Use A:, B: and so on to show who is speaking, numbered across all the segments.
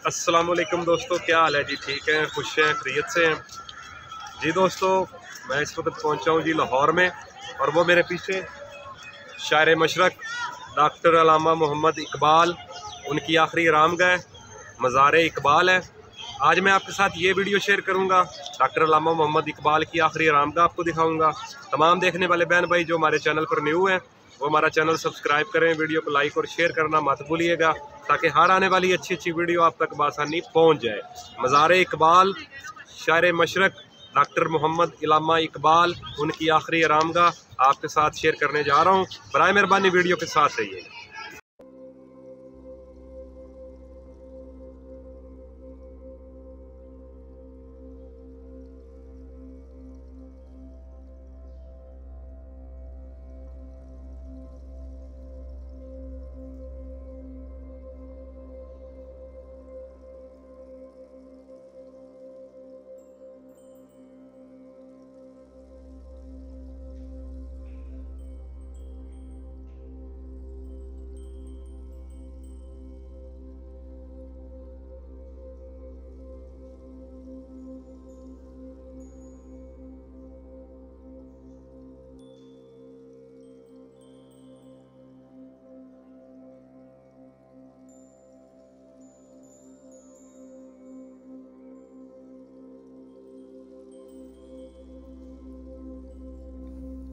A: अस्सलाम वालेकुम दोस्तों, क्या हाल है जी? ठीक हैं, खुश हैं, खैरियत से हैं जी। दोस्तों मैं इस वक्त पहुंचा हूं जी लाहौर में, और वो मेरे पीछे शायर मशरक़ डॉक्टर अल्लामा मोहम्मद इकबाल, उनकी आखिरी आरामगाह मज़ार इकबाल है। आज मैं आपके साथ ये वीडियो शेयर करूंगा, डॉक्टर अल्लामा मोहम्मद इकबाल की आखिरी आरामगाह आपको दिखाऊंगा। तमाम देखने वाले बहन भाई जो हमारे चैनल पर न्यू हैं वो हमारा चैनल सब्सक्राइब करें, वीडियो को लाइक और शेयर करना मत भूलिएगा, ताकि हर आने वाली अच्छी अच्छी वीडियो आप तक बआसानी पहुंच जाए। मज़ार इकबाल, शायर मशरक़ डॉक्टर मोहम्मद अल्लामा इकबाल, उनकी आखिरी आरामगाह आपके साथ शेयर करने जा रहा हूँ। बराए मेहरबानी वीडियो के साथ रहिए।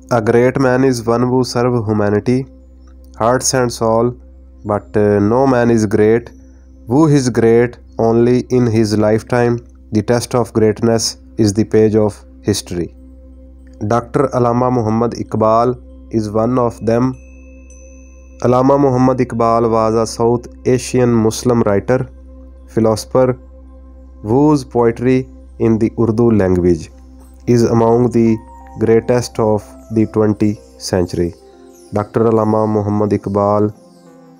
B: A great man is one who serves humanity, hearts and soul, but no man is great who is great only in his lifetime. The test of greatness is the page of history. Dr. Allama Muhammad Iqbal is one of them. Allama Muhammad Iqbal was a South Asian Muslim writer, philosopher, whose poetry in the Urdu language is among the greatest of the 20th century. Dr. Allama Muhammad Iqbal,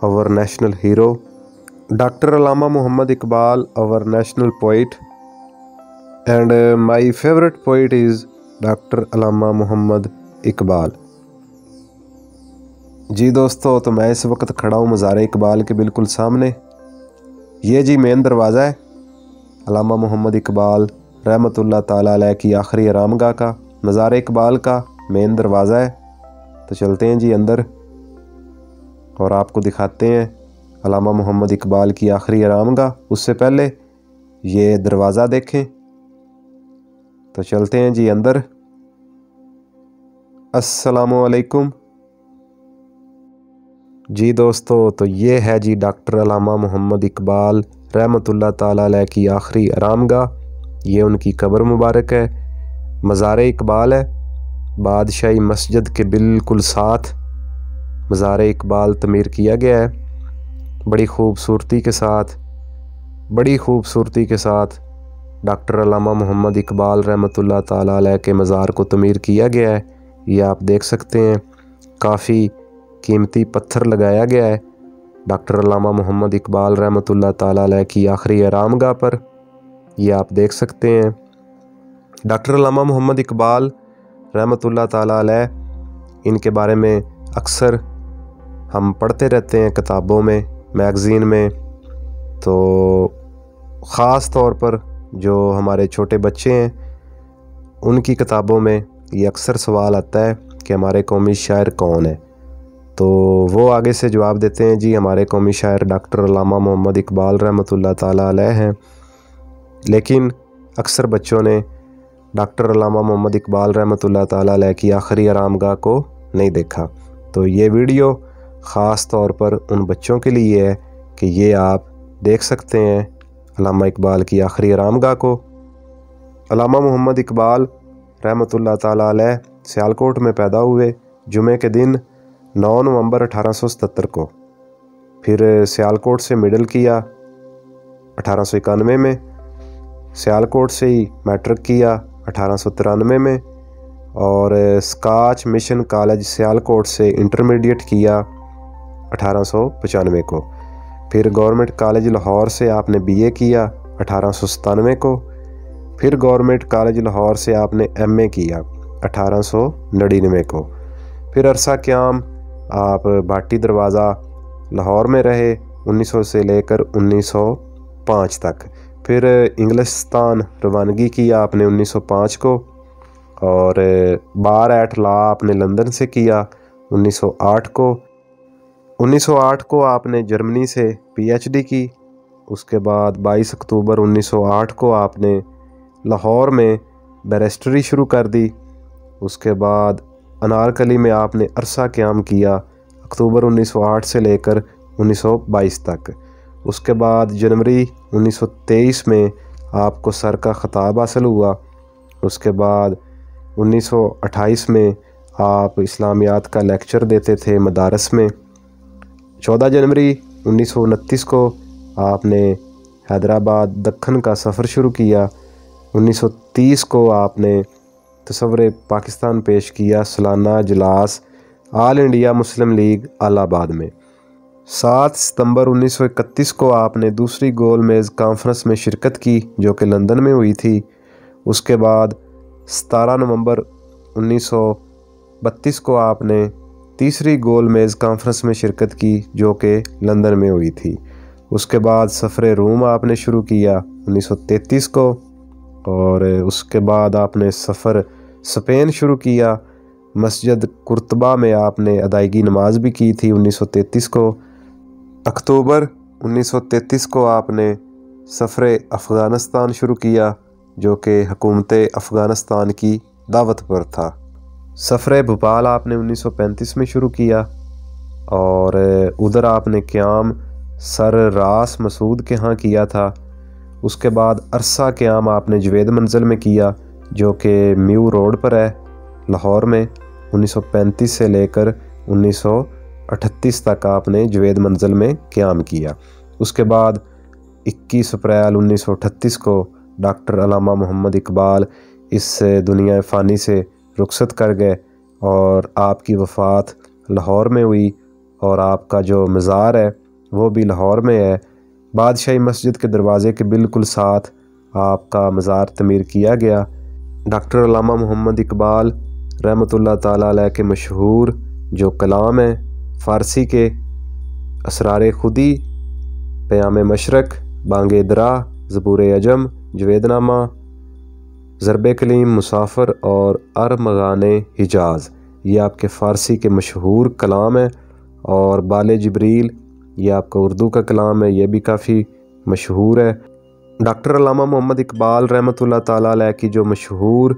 B: our national hero. Dr. Allama Muhammad Iqbal, our national poet. And my favorite poet is Dr. Allama Muhammad Iqbal. जी दोस्तों, तो मैं इस वक्त खड़ा हूँ मज़ार इकबाल के बिल्कुल सामने। ये जी मेन दरवाज़ा है अल्लामा मोहम्मद इकबाल रहमतुल्लाह ताला अलैह की आखिरी आरामगाह का। मज़ार इकबाल का मेन दरवाज़ा है। तो चलते हैं जी अंदर और आपको दिखाते हैं अल्लामा मोहम्मद इकबाल की आखिरी आरामगाह। उससे पहले ये दरवाज़ा देखें। तो चलते हैं जी अंदर। अस्सलामु अलैकुम जी दोस्तों, तो ये है जी डॉक्टर अल्लामा मोहम्मद इकबाल रहमतुल्लाह ताला अलैह की आखिरी आरामगाह। ये उनकी कब्र मुबारक है। मज़ार इकबाल है, बादशाही मस्जिद के बिल्कुल साथ मज़ार इकबाल तमीर किया गया है। बड़ी खूबसूरती के साथ डॉक्टर अल्लामा मोहम्मद इकबाल रहमतुल्लाह ताला अलैह के मज़ार को तमीर किया गया है। ये आप देख सकते हैं, काफ़ी कीमती पत्थर लगाया गया है डॉक्टर अल्लामा मोहम्मद इकबाल रहमतुल्लाह ताला अलैह की आखिरी आरामगाह पर। ये आप देख सकते हैं। डॉक्टर अल्लामा मोहम्मद इकबाल रहमतुल्लाह ताला अलैह, इनके बारे में अक्सर हम पढ़ते रहते हैं किताबों में, मैगज़ीन में। तो ख़ास तौर पर जो हमारे छोटे बच्चे हैं उनकी किताबों में ये अक्सर सवाल आता है कि हमारे कौमी शायर कौन है। तो वो आगे से जवाब देते हैं, जी हमारे कौमी शायर डॉक्टर अल्लामा मोहम्मद इकबाल रहमतुल्लाह ताला अलैह हैं। लेकिन अक्सर बच्चों ने डॉक्टर अल्लामा मोहम्मद इकबाल रहमतुल्लाह ताला अलैह की आखिरी आरामगाह को नहीं देखा। तो ये वीडियो ख़ास तौर पर उन बच्चों के लिए है कि ये आप देख सकते हैं अल्लामा इकबाल की आखिरी आरामगाह को। अल्लामा मोहम्मद इकबाल रहमतुल्लाह ताला अलैह सियालकोट में पैदा हुए जुमे के दिन 9 नवंबर 1877 को। फिर सियालकोट से मिडिल किया 1891 में, सियालकोट से ही मैट्रिक किया 1893 में, और स्कॉच मिशन कॉलेज सियालकोट से इंटरमीडिएट किया 1895 को। फिर गवर्नमेंट कॉलेज लाहौर से आपने बीए किया 1897 को। फिर गवर्नमेंट कॉलेज लाहौर से आपने एमए किया 1899 को। फिर अरसा क़याम आप भाटी दरवाज़ा लाहौर में रहे 1900 से लेकर 1905 तक। फिर इंग्लिस्तान रवानगी किया आपने 1905 को, और बार एट लॉ आपने लंदन से किया 1908 को। 1908 को आपने जर्मनी से पीएचडी की। उसके बाद 22 अक्टूबर 1908 को आपने लाहौर में बैरिस्टरी शुरू कर दी। उसके बाद अनारकली में आपने अरसा क़याम किया अक्टूबर 1908 से लेकर 1922 तक। उसके बाद जनवरी 1923 में आपको सर का ख़िताब हासिल हुआ। उसके बाद 1928 में आप इस्लामियात का लेक्चर देते थे मदारस में। 14 जनवरी 1929 को आपने हैदराबाद दक्खन का सफ़र शुरू किया। 1930 को आपने तस्वुर पाकिस्तान पेश किया सालाना इजलास all India Muslim league Allahabad में। 7 सितंबर 1931 को आपने दूसरी गोल मेज़ कॉन्फ्रेंस में शिरकत की जो कि लंदन में हुई थी। उसके बाद 17 नवंबर 1932 को आपने तीसरी गोल मेज़ कॉन्फ्रेंस में शिरकत की जो कि लंदन में हुई थी। उसके बाद सफ़र रूम आपने शुरू किया 1933 को, और उसके बाद आपने सफ़र स्पेन शुरू किया। मस्जिद कुर्तबा में आपने अदायगी नमाज भी की थी 1933 को। अक्टूबर 1933 को आपने सफ़र अफ़गानिस्तान शुरू किया जो कि हुकूमत अफ़गानिस्तान की दावत पर था। सफ़र भोपाल आपने 1935 में शुरू किया, और उधर आपने क़याम सर रास मसूद के यहाँ किया था। उसके बाद अरसा क़याम आपने जवेद मंजिल में किया जो कि म्यू रोड पर है लाहौर में। 1935 से लेकर 1938 तक आपने जवेद मंजिल में क़याम किया। उसके बाद 21 अप्रैल 1938 को डॉक्टर अल्लामा मोहम्मद इकबाल इस दुनिया फ़ानी से रुखसत कर गए, और आपकी वफ़ात लाहौर में हुई, और आपका जो मज़ार है वो भी लाहौर में है। बादशाही मस्जिद के दरवाज़े के बिल्कुल साथ आपका मज़ार तमीर किया गया। डॉक्टर अल्लामा मोहम्मद इकबाल रहमतुल्लाह ताला अलैह के मशहूर जो कलाम है फ़ारसी के, असरार खुदी, क़याम मशरक़, बांगे दरा, ज़बूर अजम, जवेदनामा, ज़रब कलीम, मुसाफ़िर और अरमगाने हिजाज़, ये आपके फ़ारसी के मशहूर कलाम है। और बाले जिब्रील ये आपका उर्दू का कलाम है, ये भी काफ़ी मशहूर है। डॉक्टर अल्लामा मोहम्मद इकबाल रहमतुल्लाह ताला अलैह की जो मशहूर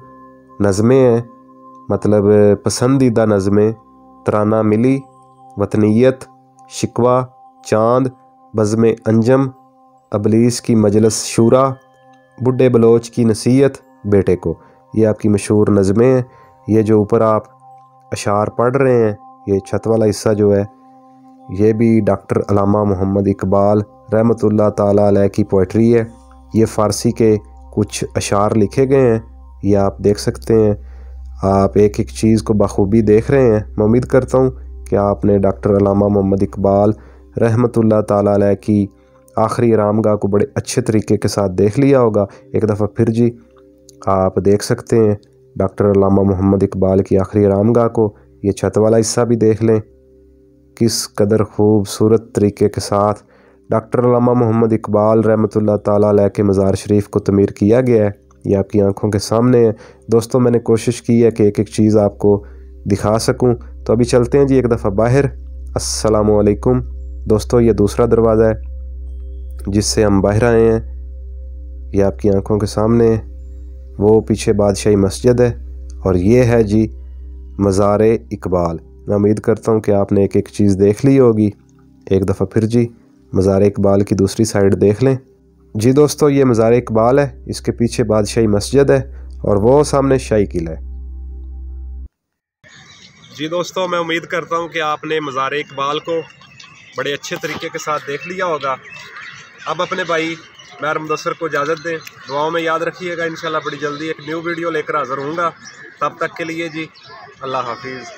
B: नज़में हैं, मतलब पसंदीदा नज़में, तराना मिली, वतनीयत, शिकवा, चांद, बज़्म अंजम, अबलीस की मजलिस शूरा, बुढ़े बलोच की नसीहत बेटे को, ये आपकी मशहूर नज़में हैं। ये जो ऊपर आप अशार पढ़ रहे हैं, ये छत वाला हिस्सा जो है, ये भी डॉक्टर अल्लामा मोहम्मद इकबाल रहमतुल्लाह ताला अलैह की पोइट्री है। ये फ़ारसी के कुछ अशार लिखे गए हैं, ये आप देख सकते हैं। आप एक एक चीज़ को बखूबी देख रहे हैं। मैं उम्मीद करता हूँ कि आपने डॉक्टर अल्लामा मोहम्मद इकबाल रहमतुल्लाह ताला अलैह की आखिरी आरामगाह को बड़े अच्छे तरीके के साथ देख लिया होगा। एक दफ़ा फिर जी आप देख सकते हैं डॉक्टर अल्लामा मोहम्मद इकबाल की आखिरी आरामगाह को। ये छत वाला हिस्सा भी देख लें, किस कदर खूबसूरत तरीके के साथ डॉक्टर अल्लामा मोहम्मद इकबाल रहमतुल्लाह ताला अलैह के मज़ार शरीफ को तमीर किया गया है। ये आपकी आंखों के सामने है। दोस्तों, मैंने कोशिश की है कि एक एक चीज़ आपको दिखा सकूं। तो अभी चलते हैं जी एक दफ़ा बाहर। अस्सलामु अलैकुम दोस्तों, ये दूसरा दरवाज़ा है जिससे हम बाहर आए हैं। ये आपकी आंखों के सामने है। वो पीछे बादशाही मस्जिद है, और ये है जी मज़ार इकबाल। मैं उम्मीद करता हूँ कि आपने एक एक चीज़ देख ली होगी। एक दफ़ा फिर जी मज़ार इकबाल की दूसरी साइड देख लें। जी दोस्तों, ये मज़ार इकबाल है, इसके पीछे बादशाही मस्जिद है, और वो सामने शाही किला है।
A: जी दोस्तों, मैं उम्मीद करता हूँ कि आपने मज़ार इकबाल को बड़े अच्छे तरीके के साथ देख लिया होगा। अब अपने भाई मैं मुदस्सर को इजाज़त दें। दुआओं में याद रखिएगा। इंशाल्लाह बड़ी जल्दी एक न्यू वीडियो लेकर हाज़िर होऊंगा। तब तक के लिए जी अल्लाह हाफिज़।